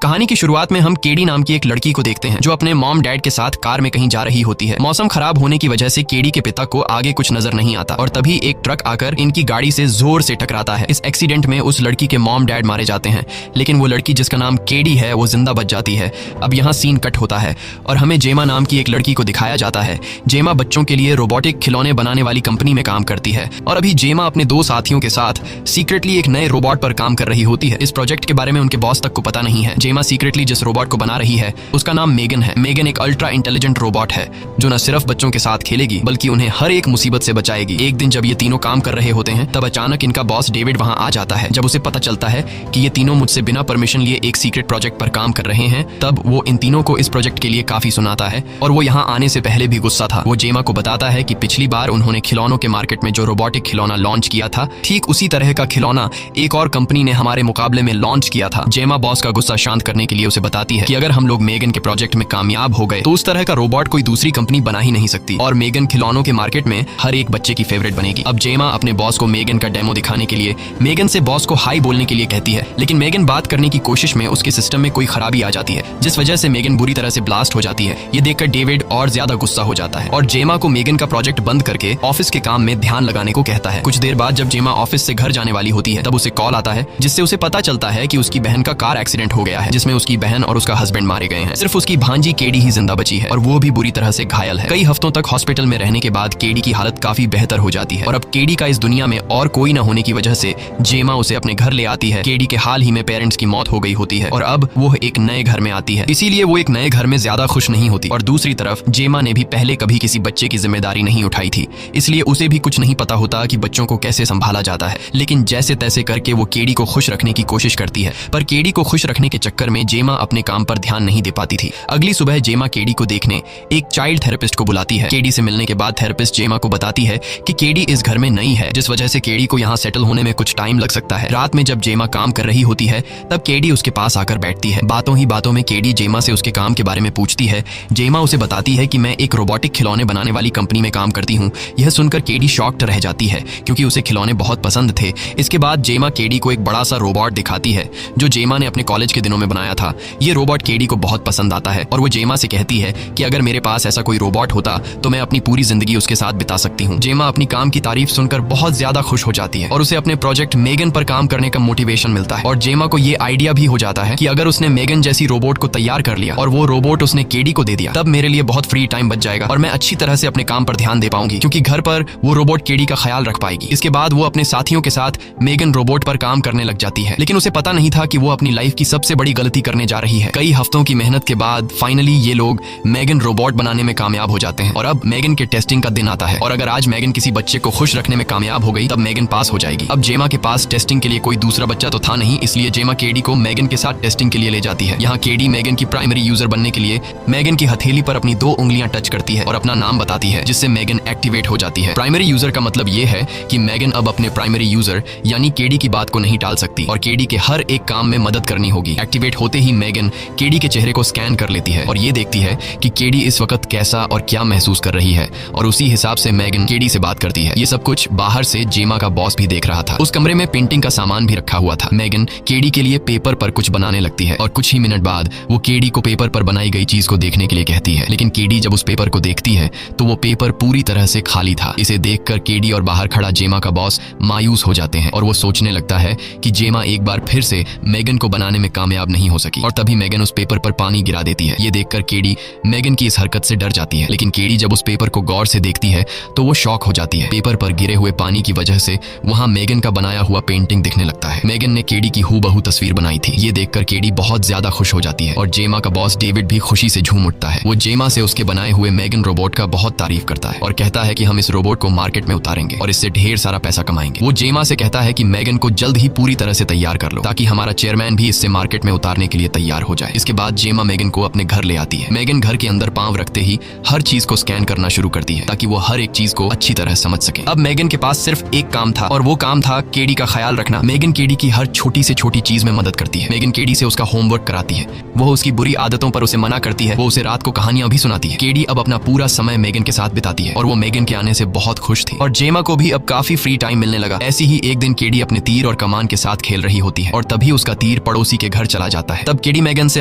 कहानी की शुरुआत में हम केडी नाम की एक लड़की को देखते हैं जो अपने मॉम डैड के साथ कार में कहीं जा रही होती है। मौसम खराब होने की वजह से केडी के पिता को आगे कुछ नजर नहीं आता और तभी एक ट्रक आकर इनकी गाड़ी से जोर से टकराता है। इस एक्सीडेंट में उस लड़की के मॉम डैड मारे जाते हैं, लेकिन वो लड़की जिसका नाम केडी है वो जिंदा बच जाती है। अब यहाँ सीन कट होता है और हमें जेमा नाम की एक लड़की को दिखाया जाता है। जेमा बच्चों के लिए रोबोटिक खिलौने बनाने वाली कंपनी में काम करती है और अभी जेमा अपने दो साथियों के साथ सीक्रेटली एक नए रोबोट पर काम कर रही होती है। इस प्रोजेक्ट के बारे में उनके बॉस तक को पता नहीं है। जेमा सीक्रेटली जिस रोबोट को बना रही है उसका नाम मेगन है। मेगन एक अल्ट्रा इंटेलिजेंट रोबोट है जो न सिर्फ बच्चों के साथ खेलेगी बल्कि उन्हें हर एक मुसीबत से बचाएगी। एक दिन जब ये तीनों काम कर रहे होते हैं तब अचानक इनका बॉस डेविड वहां आ जाता है। जब उसे पता चलता है कि ये तीनों मुझसे बिना परमिशन लिए एक सीक्रेट प्रोजेक्ट पर काम कर रहे हैं तब वो इन तीनों को इस प्रोजेक्ट के लिए काफी सुनाता है और वो यहाँ आने से पहले भी गुस्सा था। वो जेमा को बताता है कि पिछली बार उन्होंने खिलौनों के मार्केट में जो रोबोटिक खिलौना लॉन्च किया था ठीक उसी तरह का खिलौना एक और कंपनी ने हमारे मुकाबले में लॉन्च किया था। जेमा बॉस का गुस्सा शांत करने के लिए उसे बताती है कि अगर हम लोग मेगन के प्रोजेक्ट में कामयाब हो गए तो उस तरह का रोबोट कोई दूसरी कंपनी बना ही नहीं सकती और मेगन खिलौनों के मार्केट में हर एक बच्चे की फेवरेट बनेगी। अब जेमा अपने बॉस को मेगन का डेमो दिखाने के लिए मेगन से बॉस को हाई बोलने के लिए कहती है, लेकिन मेगन बात करने की कोशिश में उसके सिस्टम में कोई खराबी आ जाती है जिस वजह से मेगन बुरी तरह से ब्लास्ट हो जाती है। ये देखकर डेविड और ज्यादा गुस्सा हो जाता है और जेमा को मेगन का प्रोजेक्ट बंद करके ऑफिस के काम में ध्यान लगाने को कहता है। कुछ देर बाद जब जेमा ऑफिस से घर जाने वाली होती है तब उसे कॉल आता है जिससे उसे पता चलता है कि उसकी बहन का कार एक्सीडेंट हो गया है जिसमें उसकी बहन और उसका हस्बैंड मारे गए हैं। सिर्फ उसकी भांजी केडी ही जिंदा बची है और वो भी बुरी तरह से घायल है। कई हफ्तों तक हॉस्पिटल में रहने के बाद केडी की हालत काफी बेहतर हो जाती है और अब केडी का इस दुनिया में और कोई न होने की वजह से जेमा उसे अपने घर ले आती है। केडी के हाल ही में पेरेंट्स की मौत हो गई होती है और अब वो एक नए घर में आती है, इसीलिए वो एक नए घर में ज्यादा खुश नहीं होती। और दूसरी तरफ जेमा ने भी पहले कभी किसी बच्चे की जिम्मेदारी नहीं उठाई थी, इसलिए उसे भी कुछ नहीं पता होता कि बच्चों को कैसे संभाला जाता है। लेकिन जैसे तैसे करके वो केडी को खुश रखने की कोशिश करती है, पर केडी को खुश रखने के चक्कर में जेमा अपने काम पर ध्यान नहीं दे पाती थी। अगली सुबह जेमा केडी को देखने एक चाइल्ड थेरेपिस्ट को बुलाती है। केडी से मिलने के बाद थेरेपिस्ट जेमा को बताती है कि केडी इस घर में नई है जिस वजह से केडी को यहाँ सेटल होने में कुछ टाइम लग सकता है। रात में जब जेमा काम कर रही होती है तब केडी उसके पास आकर बैठती है। बातों ही बातों में केडी जेमा से उसके काम के बारे में पूछती है। जेमा उसे बताती है कि मैं एक रोबोटिक खिलौने बनाने वाली कंपनी में काम करती हूँ। यह सुनकर केडी शॉक्ड रह जाती है क्योंकि उसे खिलौने बहुत पसंद थे। इसके बाद जेमा केडी को एक बड़ा सा रोबोट दिखाती है जो जेमा ने अपने कॉलेज के दिनों में बनाया था। ये रोबोट केडी को बहुत पसंद आता है और वो जेमा से कहती है कि अगर मेरे पास ऐसा कोई रोबोट होता तो मैं अपनी पूरी जिंदगी उसके साथ बिता सकती हूँ। जेमा अपनी काम की तारीफ सुनकर बहुत ज्यादा खुश हो जाती है और उसे अपने प्रोजेक्ट मेगन पर काम करने का मोटिवेशन मिलता है और जेमा को ये आइडिया भी हो जाता है कि अगर उसने मेगन जैसी रोबोट को तैयार कर लिया और वो रोबोट उसने केडी को दे दिया तब मेरे लिए बहुत फ्री टाइम बच जाएगा और मैं अच्छी तरह से अपने काम पर ध्यान दे पाऊंगी क्योंकि घर पर वो रोबोट केडी का ख्याल रख पाएगी। इसके बाद वो अपने साथियों के साथ मेगन रोबोट पर काम करने लग जाती है, लेकिन उसे पता नहीं था कि वो अपनी लाइफ की सबसे बड़ी गलती करने जा रही है। कई हफ्तों की मेहनत के बाद फाइनली ये लोग मेगन रोबोट बनाने में कामयाब हो जाते हैं और अब मेगन के टेस्टिंग का दिन आता है और अगर आज मेगन किसी बच्चे को खुश रखने में कामयाब हो गई तब मेगन पास हो जाएगी। अब जेमा के पास टेस्टिंग के लिए कोई दूसरा बच्चा तो था नहीं, इसलिए जेमा केडी को मेगन के साथ टेस्टिंग के लिए ले जाती है। यहाँ केडी मेगन की प्राइमरी यूजर बनने के लिए मेगन की हथेली पर अपनी 2 उंगलियां टच करती है और अपना नाम बताती है जिससे मेगन एक्टिवेट हो जाती है। प्राइमरी यूजर का मतलब ये है कि मेगन अब अपने प्राइमरी यूजर यानी केडी की बात को नहीं टाल सकती और केडी के हर एक काम में मदद करनी होगी। एक्टिवेट होते ही मेगन केडी के चेहरे को स्कैन कर लेती है और ये देखती है कि केडी इस वक्त कैसा और क्या महसूस कर रही है और उसी हिसाब से मेगन केडी से बात करती है। ये सब कुछ बाहर से जेमा का बॉस भी देख रहा था। उस कमरे में पेंटिंग का सामान भी रखा हुआ था। मेगन केडी के लिए पेपर पर कुछ बनाने लगती है और कुछ ही मिनट बाद वो केडी को पेपर पर बनाई गई चीज को देखने के लिए कहती है, लेकिन केडी जब उस पेपर को देखती है तो वो पेपर पूरी तरह से खाली था। इसे देखकर केडी और बाहर खड़ा जेमा का बॉस मायूस हो जाते हैं और वो सोचने लगता है कि जेमा एक बार फिर से मेगन को बनाने में कामयाब नहीं हो सकी और तभी मेगन उस पेपर पर पानी गिरा देती है। ये देखकर केडी मेगन की इस हरकत से डर जाती है, लेकिन केडी जब उस पेपर को गौर से देखती है तो वो शॉक हो जाती है। पेपर पर गिरे हुए पानी की वजह से वहां मेगन का बनाया हुआ पेंटिंग दिखने लगता है। मेगन ने केडी की हूबहू तस्वीर बनाई थी। ये देखकर केडी बहुत ज्यादा खुश हो जाती है और जेमा का बॉस डेविड भी खुशी से झूम उठता है। वो जेमा से उसके बनाए हुए मेगन रोबोट का बहुत तारीफ करता है और कहता है कि हम इस रोबोट को मार्केट में उतारेंगे और इससे ढेर सारा पैसा कमाएंगे। वो जेमा से कहता है कि मेगन को जल्द ही पूरी तरह से तैयार कर लो ताकि हमारा चेयरमैन भी इससे मार्केट में उतारने के लिए तैयार हो जाए। इसके बाद जेमा मेगन को अपने घर ले आती है। मेगन घर के अंदर पांव रखते ही हर चीज को स्कैन करना शुरू करती है ताकि वो हर एक चीज को अच्छी तरह समझ सके। अब मेगन के पास सिर्फ एक काम था और वो काम था केडी का ख्याल रखना। मेगन केडी की हर छोटी से छोटी चीज में मदद करती है। मेगन केडी से उसका होमवर्क कराती है, वो उसकी बुरी आदतों पर उसे मना करती है, वो उसे रात को कहानियां भी सुनाती है। केडी अब अपना पूरा समय मेगन के साथ बिताती है और वो मेगन के आने से बहुत खुश थी और जेमा को भी अब काफी फ्री टाइम मिलने लगा। ऐसी ही एक दिन केडी अपने तीर और कमान के साथ खेल रही होती है और तभी उसका तीर पड़ोसी के घर चला जाता है। तब केडी मेगन से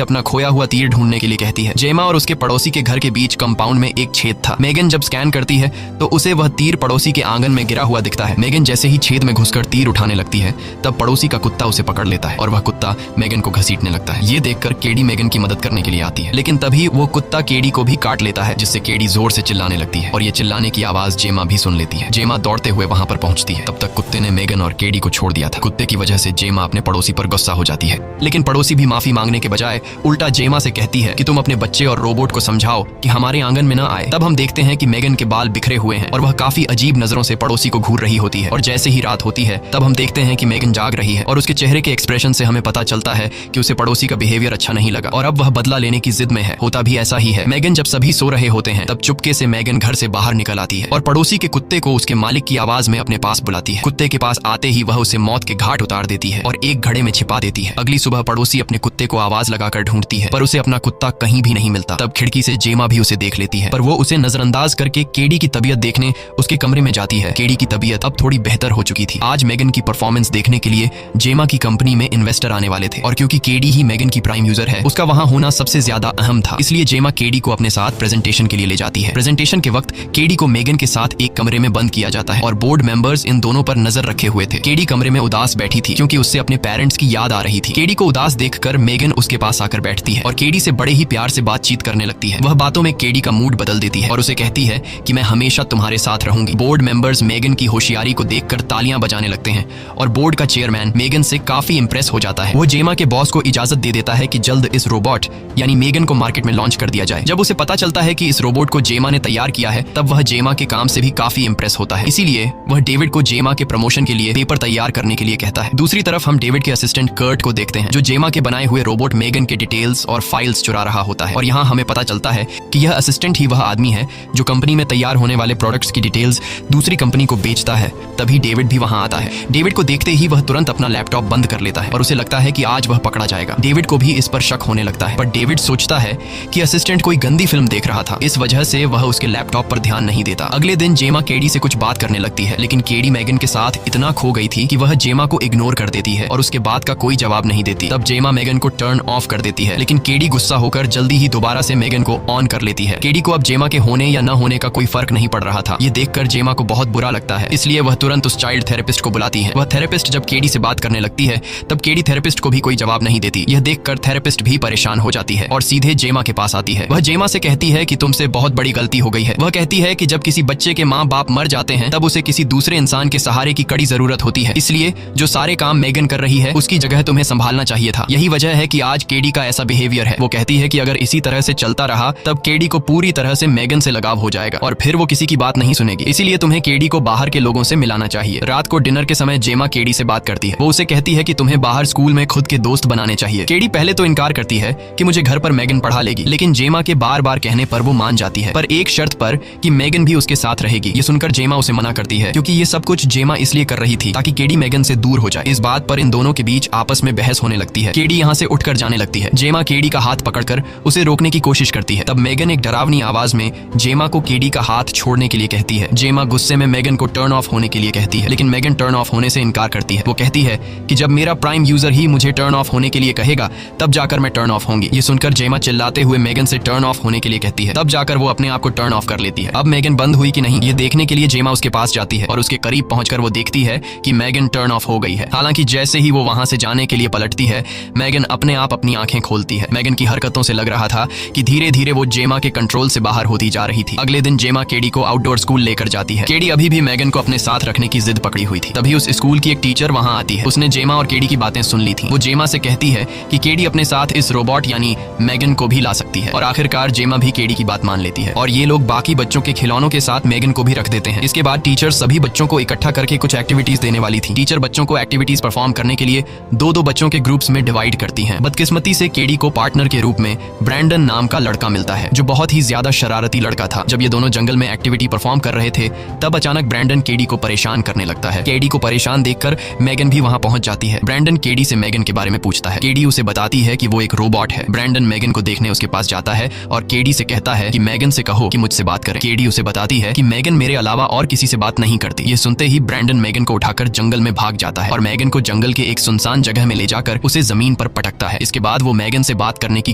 अपना खोया हुआ तीर ढूंढने के लिए कहती है। जेमा और उसके पड़ोसी के घर के बीच कंपाउंड में एक छेद था। मेगन जब स्कैन करती है तो उसे वह तीर पड़ोसी के आंगन में गिरा हुआ दिखता है। मेगन जैसे ही छेद में घुसकर तीर उठाने लगती है तब पड़ोसी का कुत्ता उसे पकड़ लेता है और वह कुत्ता मेगन को घसीटने लगता है। ये देखकर केडी मेगन की मदद करने के लिए आती है, लेकिन तभी वो कुत्ता केडी को भी काट लेता है, जिससे केडी जोर से चिल्लाने लगती है और ये चिल्लाने की आवाज जेमा भी सुन लेती है। जेमा दौड़ते हुए वहां पर पहुंचती है। तब तक कुत्ते ने मेगन और केडी को छोड़ दिया था। कुत्ते की वजह से जेमा अपने पड़ोसी पर गुस्सा हो जाती है, लेकिन पड़ोसी भी माफी मांगने के बजाय उल्टा जेमा से कहती है कि तुम अपने बच्चे और रोबोट को समझाओ कि हमारे आंगन में न आए। तब हम देखते हैं कि मेगन के बाल बिखरे हुए हैं और वह काफी अजीब नजरों से पड़ोसी को घूर रही होती है। और जैसे ही रात होती है तब हम देखते हैं कि मेगन जाग रही है और उसके चेहरे के एक्सप्रेशन से हमें पता चलता है कि उसे पड़ोसी का बिहेवियर अच्छा नहीं लगा और अब वह बदला लेने की जिद में है। होता भी ऐसा ही है। मेगन जब सभी सो रहे होते हैं तब चुपके से मेगन घर से बाहर निकल आती है और पड़ोसी के कुत्ते को उसके मालिक की आवाज में अपने पास बुलाती है। कुत्ते के पास आते ही वह उसे मौत के घाट उतार देती है और एक घड़े में छिपा देती है। अगली सुबह पड़ोसी अपने कुत्ते को आवाज लगाकर ढूंढती है पर उसे अपना कुत्ता कहीं भी नहीं मिलता। तब खिड़की से जेमा भी उसे देख लेती है पर वो उसे नजरअंदाज करके केडी की तबीयत देखने उसके कमरे में जाती है। केडी की तबीयत अब थोड़ी बेहतर हो चुकी थी। आज मेगन की परफॉर्मेंस देखने के लिए जेमा की कंपनी में इन्वेस्टर आने वाले थे और क्योंकि केडी ही मेगन की प्राइम यूजर है, उसका वहां होना सबसे ज्यादा अहम था। इसलिए जेमा केडी को अपने साथ प्रेजेंटेशन के लिए ले जाती है। प्रेजेंटेशन के वक्त केडी को मेगन के साथ एक कमरे में बंद किया जाता है और बोर्ड मेंबर्स इन दोनों पर नजर रखे हुए थे। केडी कमरे में उदास बैठी थी क्योंकि उससे अपने पेरेंट्स की याद आ रही थी। केडी को उदास देखकर मेगन उसके पास आकर बैठती है और केडी से बड़े ही प्यार से बातचीत करने लगती है। वह बातों में केडी का मूड बदल देती है और उसे कहती है कि मैं हमेशा तुम्हारे साथ रहूंगी। बोर्ड मेंबर्स मेगन की होशियारी को देखकर तालियां बजाने लगते हैं और बोर्ड का चेयरमैन मेगन से काफी इंप्रेस हो जाता है। वो जेमा के बॉस को इजाजत दे देता है कि जल्द इस रोबोट यानी मेगन को मार्केट में लॉन्च कर दिया जाए। जब उसे पता चलता है कि इस रोबोट को जेमा ने तैयार किया है तब वह जेमा के काम से भी काफी इंप्रेस होता है। इसीलिए वह डेविड को जेमा के प्रमोशन के लिए पेपर तैयार करने के लिए कहता है। दूसरी तरफ हम डेविड के असिस्टेंट कर्ट को देखते हैं जो जेमा के बनाए हुए रोबोट मेगन के डिटेल्स और फाइल्स चुरा रहा होता है और यहाँ हमें पता चलता है कि यह असिस्टेंट ही वह आदमी है जो कंपनी में तैयार होने वाले प्रोडक्ट्स की डिटेल्स दूसरी कंपनी को बेचता है। तभी डेविड भी वहां आता है। डेविड को देखते ही वह तुरंत अपना लैपटॉप बंद कर लेता है और उसे लगता है कि आज वह पकड़ा जाएगा। डेविड को भी इस पर शक होने लगता है पर डेविड सोचता है कि असिस्टेंट कोई गंदी फिल्म देख रहा था, इस वजह से वह उसके लैपटॉप पर ध्यान नहीं देता। अगले दिन जेमा केडी से कुछ बात करने लगती है लेकिन केडी मेगन के साथ इतना खो गई थी कि वह जेमा को इग्नोर कर देती है और उसके बात का कोई जवाब नहीं देती। तब जेमा मेगन को टर्न ऑफ कर देती है लेकिन केडी गुस्सा होकर जल्दी ही दोबारा से मेगन को ऑन कर लेती है। केडी को अब जेमा के होने या न होने का कोई फर्क नहीं पड़ रहा था। ये देखकर जेमा को बहुत बुरा लगता है, इसलिए वह तुरंत उस चाइल्ड थेरेपिस्ट को बुलाती है। वह थेरेपिस्ट जब केडी से बात करने लगती है तब केडी थेरेपिस्ट को भी कोई जवाब नहीं देती। यह देखकर थेरेपिस्ट भी परेशान हो जाती है और सीधे जेमा के पास आती है। वह जेमा से कहती है कि तुमसे बहुत बड़ी गलती हो गई है। वह कहती है कि जब किसी बच्चे के माँ बाप मर जाते हैं तब उसे किसी दूसरे इंसान के सहारे की कड़ी जरूरत होती है, इसलिए जो सारे काम मेगन कर रही है उसकी जगह तुम्हें संभालना चाहिए था। यही वजह है कि आज केडी का ऐसा बिहेवियर है। वो कहती है कि अगर इसी तरह से चलता रहा तब केडी को पूरी तरह से मेगन से लगाव हो जाएगा और फिर वो किसी की बात नहीं सुनेगी, इसीलिए तुम्हें केडी को बाहर के लोगों से मिलाना चाहिए। रात को डिनर के समय जेमा केडी से बात करती है। वो उसे कहती है कि तुम्हें बाहर स्कूल में खुद के दोस्त बनाने चाहिए। केडी पहले तो इनकार करती है कि मुझे घर पर मेगन पढ़ा लेगी, लेकिन जेमा के बार बार कहने पर वो मान जाती है, पर एक शर्त पर कि मेगन भी उसके साथ रहेगी। ये सुनकर जेमा उसे मना करती है क्योंकि ये सब कुछ जेमा इसलिए कर रही थी ताकि केडी मेगन से दूर हो जाए। इस बात पर इन दोनों के बीच आपस में बहस होने लगती है। केडी यहाँ से उठकर जाने लगती है। जेमा केडी का हाथ पकड़कर उसे रोकने की कोशिश करती है। तब मेगन एक डरावनी आवाज में जेमा को केडी का हाथ छोड़ने के लिए कहती है। जेमा गुस्से में मेगन को टर्न ऑफ होने के लिए कहती है, लेकिन मेगन टर्न ऑफ होने से इनकार करती है। वो कहती है कि जब मेरा प्राइम यूजर ही मुझे टर्न ऑफ होने के लिए कहेगा तब जाकर मैं टर्न ऑफ होंगी। ये सुनकर जेमा चिल्लाते हुए मेगन से टर्न ऑफ होने के लिए कहती है। तब जाकर वो अपने आप को टर्न ऑफ कर लेती है। अब मेगन बंद हुई कि नहीं ये देखने के लिए जेमा उसके पास जाती है और उसके करीब पहुंचकर वो देखती है कि मेगन टर्न ऑफ हो गई है। हालांकि जैसे ही वो वहां से जाने के लिए पलटती है मेगन अपने आप अपनी आंखें खोलती है। मेगन की हरकतों से लग रहा था कि धीरे धीरे वो जेमा के कंट्रोल से बाहर होती जा रही थी। अगले दिन जेमा केडी को आउटडोर स्कूल लेकर जाती है। केडी अभी भी मेगन को अपने साथ रखने की जिद पकड़ी हुई थी। तभी उस स्कूल की एक टीचर वहां आती है। उसने जेमा और केडी की बातें सुन ली थी। वो जेमा से कहती है कि केडी अपने साथ इस रोबोट यानी मेगन को भी ला सकती है और आखिरकार जेमा भी केडी की बात मान लेती है और ये लोग बाकी बच्चों के खिलौनों के साथ मेगन को भी रख देते हैं। इसके बाद टीचर सभी बच्चों को इकट्ठा करके कुछ एक्टिविटीज देने वाली थी। टीचर बच्चों को एक्टिविटीज परफॉर्म करने के लिए दो दो बच्चों के ग्रुप्स में डिवाइड करती हैं। बदकिस्मती से केडी को पार्टनर के रूप में ब्रैंडन नाम का लड़का मिलता है जो बहुत ही ज्यादा शरारती लड़का था। जब ये दोनों जंगल में एक्टिविटी परफॉर्म कर रहे थे तब अचानक ब्रैंडन केडी को परेशान करने लगता है। केडी को परेशान देखकर मेगन भी वहां पहुंच जाती है। ब्रैंडन केडी से मेगन के बारे में पूछता है। केडी उसे बताती है कि वो एक रोबोट है। ब्रैंडन मेगन को देखने उसके पास जाता है और केडी से कहता है कि मेगन से कहो कि मुझसे बात करे। केडी उसे बताती है कि मेगन मेरे अलावा और किसी से बात नहीं करती। ये सुनते ही ब्रैंडन मेगन को उठाकर जंगल में भाग जाता है और मेगन को जंगल के एक सुनसान जगह में ले जाकर उसे जमीन पर पटकता है। इसके बाद वो मैगन से बात करने की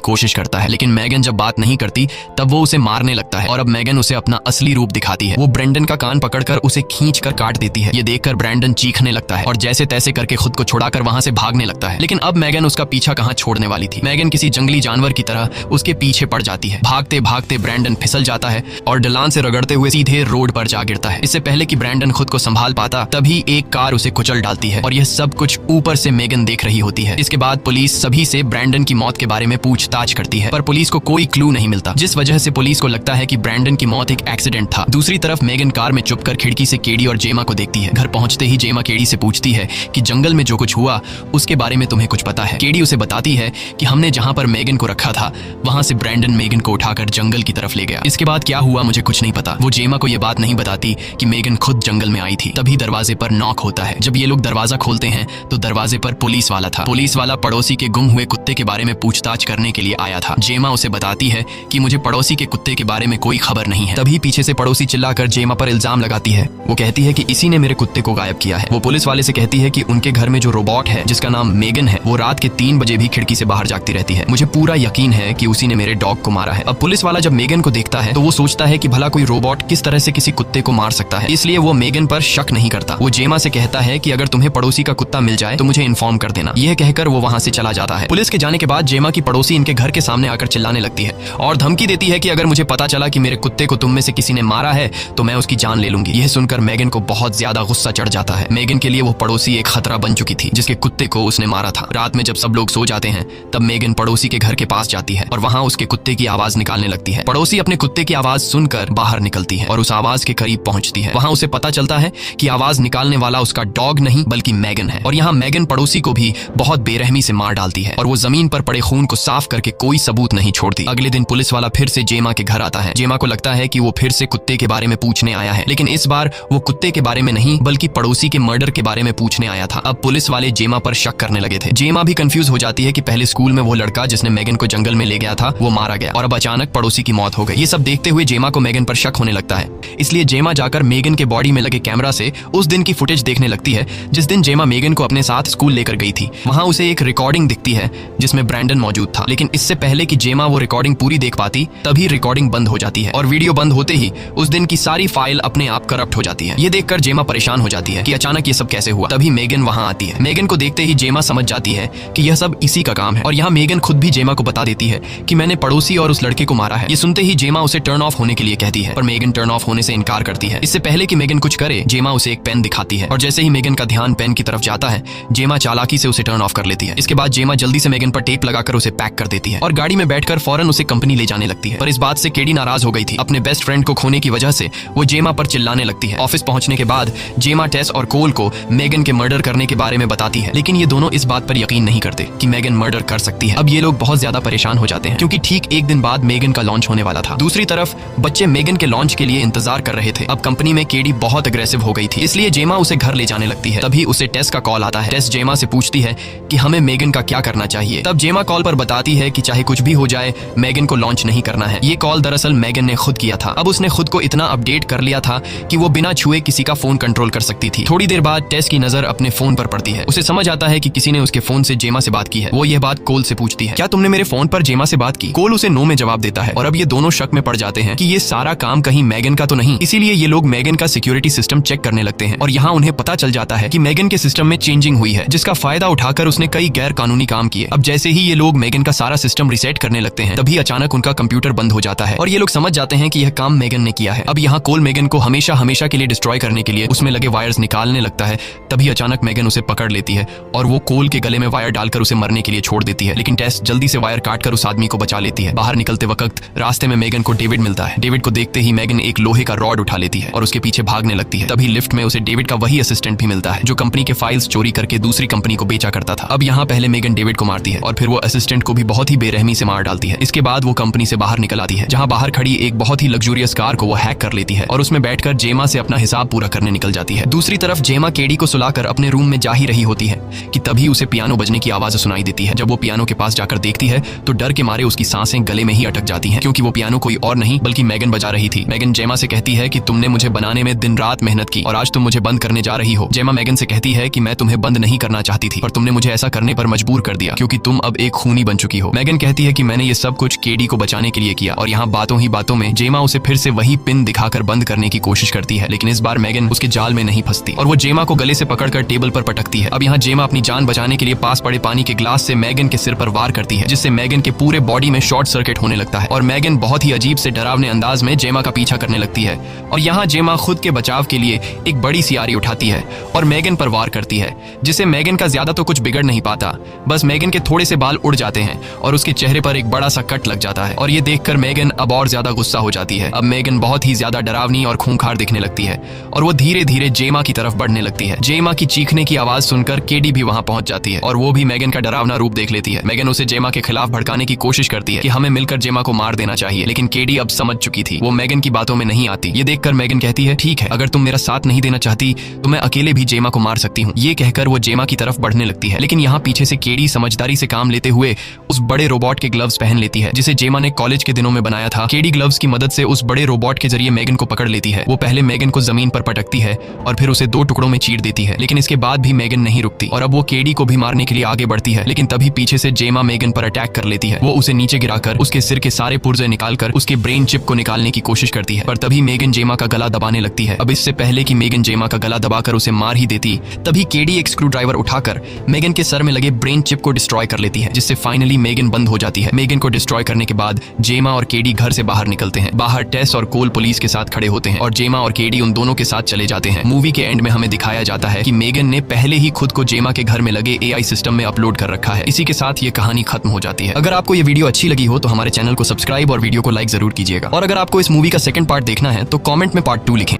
कोशिश करता है, लेकिन मैगन जब बात नहीं करती तब वो उसे मारने लगता है और अब मैगन उसे अपना असली रूप दिखाती है। वो ब्रैंडन का कान पकड़कर उसे खींचकर काट देती है। ये देखकर ब्रैंडन चीखने लगता है और जैसे तैसे करके खुद को छुड़ाकर वहां से भागने लगता है। लेकिन अब मैगन उसका पीछा कहां छोड़ने वाली थी। मैगन किसी जंगली जानवर की तरह उसके पीछे पड़ जाती है। भागते भागते ब्रैंडन फिसल जाता है और ढलान से रगड़ते हुए सीधे रोड पर जा गिरता है। इससे पहले कि ब्रैंडन खुद को संभाल पाता तभी एक कार उसे कुचल डालती है और यह सब कुछ ऊपर से मैगन देख रही होती है। इसके बाद पुलिस सभी से ब्रैंडन की मौत के बारे में पूछताछ करती है, पर पुलिस को कोई क्लू नहीं मिलता, जिस वजह से पुलिस को लगता है कि ब्रैंडन की मौत एक एक्सीडेंट था। दूसरी तरफ मैगन कार में चुपकर खिड़की से केडी और जेमा को देखती है। घर पहुंचते ही जेमा केडी से पूछती है कि जंगल में जो कुछ हुआ उसके बारे में तुम्हें कुछ पता है। केडी उसे बताती है कि हमने जहां पर मैगन को रखा था वहां से ब्रैंडन मैगन को उठाकर जंगल की तरफ ले गया। इसके बाद क्या हुआ मुझे कुछ नहीं पता। वो जेमा को यह बात नहीं बताती कि मैगन खुद जंगल में आई थी। तभी दरवाजे पर नॉक होता है। जब ये लोग दरवाजा खोलते हैं तो दरवाजे पर पुलिस वाला था। पुलिस वाला पड़ोसी के गुम हुए कुत्ते के बारे में पूछताछ करने के लिए आया था। जेमा उसे बताती है कि मुझे पड़ोसी के कुत्ते के बारे में कोई खबर नहीं है। तभी पीछे से पड़ोसी चिल्लाकर जेमा पर इल्जाम लगाती है। वो कहती है कि इसी ने मेरे कुत्ते को गायब किया है। वो पुलिस वाले से कहती है कि उनके घर में जो रोबोट है जिसका नाम मैगन है वो रात के 3 बजे भी खिड़की से बाहर जागती रहती है। मुझे पूरा यकीन है कि उसी ने मेरे डॉग को मारा है। अब पुलिस वाला जब मैगन को देखता है तो वो सोचता है कि भला कोई रोबोट किस तरह से किसी कुत्ते को मार सकता है, इसलिए वो मैगन पर शक नहीं करता। वो जेमा से कहता है कि अगर तुम्हें पड़ोसी का कुत्ता मिल जाए तो मुझे इन्फॉर्म कर देना। यह कहकर वो वहां से चला जाता है। पुलिस के जाने के बाद जेमा की पड़ोसी इनके घर के सामने आकर चिल्लाने लगती है और धमकी देती है कि अगर मुझे पता चला कि मेरे कुत्ते को तुम में से किसी ने मारा है तो मैं उसकी जान ले लूंगी। यह सुनकर मैगन को बहुत ज्यादा गुस्सा चढ़ जाता है। मैगन के लिए वो पड़ोसी एक खतरा बन चुकी थी जिसके कुत्ते को उसने मारा था। रात में जब सब लोग सो जाते हैं तब मैगन पड़ोसी के घर के पास जाती है और वहां उसके कुत्ते की आवाज निकालने लगती है। पड़ोसी अपने कुत्ते की आवाज सुनकर बाहर निकलती है और उस आवाज के करीब पहुंचती है। वहां उसे पता चलता है कि आवाज निकालने वाला उसका डॉग नहीं बल्कि मैगन है और यहाँ मैगन पड़ोसी को भी बहुत बेरहमी से मार डालती है और वो जमीन पर पड़े खून को साफ करके कोई सबूत नहीं छोड़ती। अगले दिन पुलिस वाला फिर से जेमा के घर आता है। जेमा को लगता है कि वो फिर से कुत्ते के बारे में पूछने आया है, लेकिन इस बार वो कुत्ते के बारे में नहीं बल्कि पड़ोसी के मर्डर के बारे में पूछने आया था। अब पुलिस वाले जेमा पर शक करने लगे थे। जेमा भी कंफ्यूज हो जाती है कि पहले स्कूल में वो लड़का जिसने मैगन को जंगल में ले गया था वो मारा गया और अब अचानक पड़ोसी की मौत हो गई। ये सब देखते हुए जेमा को मैगन पर शक होने लगता है, इसलिए जेमा जाकर मैगन के बॉडी में लगे कैमरा से उस दिन की फुटेज देखने लगती है जिस दिन जेमा मैगन को अपने साथ स्कूल लेकर गई थी। वहां उसे एक रिकॉर्डिंग दिखती है जिसमें ब्रैंडन मौजूद था, लेकिन इससे पहले कि जेमा वो रिकॉर्डिंग पूरी देख पाती तभी रिकॉर्डिंग बंद हो जाती है और वीडियो बंद होते ही उस दिन की सारी फाइल अपने आप करप्ट हो जाती है। ये देखकर जेमा परेशान हो जाती है कि अचानक ये सब कैसे हुआ। तभी मैगन वहां आती है। मैगन को देखते ही जेमा समझ जाती है कि यह सब इसी का काम है और यहाँ मैगन खुद भी जेमा को बता देती है कि मैंने पड़ोसी और उस लड़के को मारा है। ये सुनते ही जेमा उसे टर्न ऑफ होने के लिए कहती है पर मैगन टर्न ऑफ होने से इनकार करती है। इससे पहले कि मैगन कुछ करे जेमा उसे एक पेन दिखाती है और जैसे ही मैगन का ध्यान पेन की तरफ जाता है जेमा चालाकी से उसे टर्न ऑफ कर लेती है। इसके बाद जेमा जल्दी से मैगन पर टेप लगाकर उसे पैक कर देती है और गाड़ी में बैठकर फौरन उसे कंपनी ले जाने लगती है। पर इस बात से केडी नाराज हो गई थी। अपने बेस्ट फ्रेंड को खोने की वजह से वो जेमा पर चिल्लाने लगती है। ऑफिस पहुंचने के बाद जेमा टेस और कोल को मैगन के मर्डर करने के बारे में बताती है, लेकिन ये दोनों इस बात पर यकीन नहीं करते कि मैगन मर्डर कर सकती है। अब ये लोग बहुत ज्यादा परेशान हो जाते हैं क्योंकि ठीक एक दिन बाद मैगन का लॉन्च होने वाला था। दूसरी तरफ बच्चे मैगन के लॉन्च के लिए इंतजार कर रहे थे। अब कंपनी में केडी बहुत अग्रेसिव हो गई थी, इसलिए जेमा उसे घर ले जाने लगती है। तभी उसे टेस का कॉल आता है। टेस जेमा से पूछती है कि हमें मैगन का क्या करना चाहिए। तब जेमा कॉल पर बताती है कि चाहे कुछ भी हो जाए मैगन को लॉन्च नहीं करना है। ये कॉल दरअसल मैगन ने खुद किया था। अब उसने खुद को इतना अपडेट कर लिया था कि वो बिना छुए किसी का फोन कंट्रोल कर सकती थी। थोड़ी देर बाद टेस की नजर अपने फोन पर पड़ती है। उसे समझ आता है कि किसी ने उसके फोन से जेमा से बात की है। वो यह बात कोल से पूछती है, क्या तुमने मेरे फोन पर जेमा से बात की? कोल उसे नो में जवाब देता है और अब ये दोनों शक में पड़ जाते हैं कि ये सारा काम कहीं मैगन का तो नहीं। इसीलिए ये लोग मैगन का सिक्योरिटी सिस्टम चेक करने लगते हैं और यहाँ उन्हें पता चल जाता है कि मैगन के सिस्टम में चेंजिंग हुई है जिसका फायदा उठाकर उसने कई गैर कानूनी काम किए। अब जैसे ही ये लोग मैगन का सारा सिस्टम रिसेट करने लगते हैं तभी अचानक उनका कंप्यूटर बंद हो जाता है और ये लोग समझ जाते हैं कि यह काम मैगन ने किया है। अब यहाँ कोल मैगन को हमेशा हमेशा के लिए डिस्ट्रॉय करने के लिए उसमें लगे वायर्स निकालने लगता है। तभी अचानक मैगन उसे पकड़ लेती है और वो कोल के गले में वायर डालकर उसे मरने के लिए छोड़ देती है, लेकिन टेस जल्दी से वायर काटकर उस आदमी को बचा लेती है। बाहर निकलते वक्त रास्ते में मैगन को डेविड मिलता है। डेविड को देखते ही मैगन एक लोहे का रॉड उठा लेती है और उसके पीछे भागने लगती है। तभी लिफ्ट में उसे डेविड का वही असिस्टेंट भी मिलता है जो कंपनी के फाइल्स चोरी करके दूसरी कंपनी को बेचा करता था। अब यहाँ पहले मैगन डेविड को मारती है और फिर वो असिस्टेंट को भी बहुत ही बेरहमी से मार डालती है। इसके बाद वो कंपनी से बाहर निकल आती है जहाँ बाहर खड़ी एक बहुत ही लग्जूरियस कार को वो हैक कर लेती है और उसमें बैठकर जेमा से अपना हिसाब पूरा करने निकल जाती है। दूसरी तरफ जेमा केडी को सुलाकर अपने रूम में जा ही रही होती है कि तभी उसे पियानो बजने की आवाज सुनाई देती है। जब वो पियानो के पास जाकर देखती है तो डर के मारे उसकी सांसें गले में ही अटक जाती हैं क्योंकि वो पियानो कोई और नहीं बल्कि मैगन बजा रही थी। मैगन जेमा से कहती है कि तुमने मुझे बनाने में दिन रात मेहनत की और आज तुम मुझे बंद करने जा रही हो। जेमा मैगन से कहती है कि मैं तुम्हें बंद नहीं करना चाहती थी पर तुमने मुझे ऐसा करने पर पर मजबूर कर दिया क्योंकि तुम अब एक खूनी बन चुकी हो। मेगन कहती है कि मैंने ये सब कुछ केडी को बचाने के लिए किया और यहाँ बातों ही बातों में जेमा उसे फिर से वही पिन दिखाकर बंद करने की कोशिश करती है, लेकिन इस बार मेगन उसके जाल में नहीं फंसती और वो जेमा को गले से पकड़कर टेबल पर पटकती है। अब यहाँ जेमा अपनी जान बचाने के लिए पास पड़े पानी के ग्लास से मेगन के सिर पर वार करती है, जिससे मेगन के पूरे बॉडी में शॉर्ट सर्किट होने लगता है और मेगन बहुत ही अजीब से डरावने अंदाज में जेमा का पीछा करने लगती है। और यहाँ जेमा खुद के बचाव के लिए एक बड़ी सी आरी उठाती है और मेगन पर वार करती है, जिससे मेगन का ज्यादा तो कुछ बिगड़ नहीं पाता, बस मेगन के थोड़े से बाल उड़ जाते हैं और उसके चेहरे पर एक बड़ा सा कट लग जाता है। और ये देखकर मेगन अब और ज्यादा गुस्सा हो जाती है। अब मेगन बहुत ही ज्यादा डरावनी और खूंखार दिखने लगती है और वो धीरे धीरे जेमा की तरफ बढ़ने लगती है। जेमा की चीखने की आवाज सुनकर केडी भी वहां पहुंच जाती है और वो भी मेगन का डरावना रूप देख लेती है। मेगन उसे जेमा के खिलाफ भड़काने की कोशिश करती है कि हमें मिलकर जेमा को मार देना चाहिए, लेकिन केडी अब समझ चुकी थी, वो मेगन की बातों में नहीं आती। ये देखकर मेगन कहती है, ठीक है, अगर तुम मेरा साथ नहीं देना चाहती तो मैं अकेले भी जेमा को मार सकती हूँ। ये कहकर वो जेमा की तरफ बढ़ने लगती है, लेकिन यहाँ पीछे से केडी समझदारी से काम लेते हुए उस बड़े रोबोट के ग्लव्स पहन लेती है जिसे जेमा ने कॉलेज के दिनों में बनाया था। केडी ग्लव्स की मदद से उस बड़े रोबोट के जरिए मेगन को पकड़ लेती है। वो पहले मेगन को जमीन पर पटकती है और फिर उसे 2 टुकड़ों में चीर देती है, लेकिन इसके बाद भी मेगन नहीं रुकती और अब वो केडी को भी मारने के लिए आगे बढ़ती है, लेकिन तभी पीछे से जेमा मेगन पर अटैक कर लेती है। वो उसे नीचे गिराकर उसके सिर के सारे पुर्जे निकालकर उसके ब्रेन चिप को निकालने की कोशिश करती है, पर तभी मेगन जेमा का गला दबाने लगती है। अब इससे पहले कि मेगन जेमा का गला दबाकर उसे मार ही देती, तभी केडी एक स्क्रू ड्राइवर उठाकर मेगन के सर में लगे ब्रेन चिप को डिस्ट्रॉय कर लेती है, जिससे फाइनली मेगन बंद हो जाती है। मेगन को डिस्ट्रॉय करने के बाद जेमा और केडी घर से बाहर निकलते हैं। बाहर टेस और कोल पुलिस के साथ खड़े होते हैं और जेमा और केडी उन दोनों के साथ चले जाते हैं। मूवी के एंड में हमें दिखाया जाता है कि मेगन ने पहले ही खुद को जेमा के घर में लगे एआई सिस्टम में अपलोड कर रखा है। इसी के साथ ये कहानी खत्म हो जाती है। अगर आपको ये वीडियो अच्छी लगी हो तो हमारे चैनल को सब्सक्राइब और वीडियो को लाइक जरूर कीजिएगा, और अगर आपको इस मूवी का सेकंड पार्ट देखना है तो कमेंट में पार्ट 2 लिखें।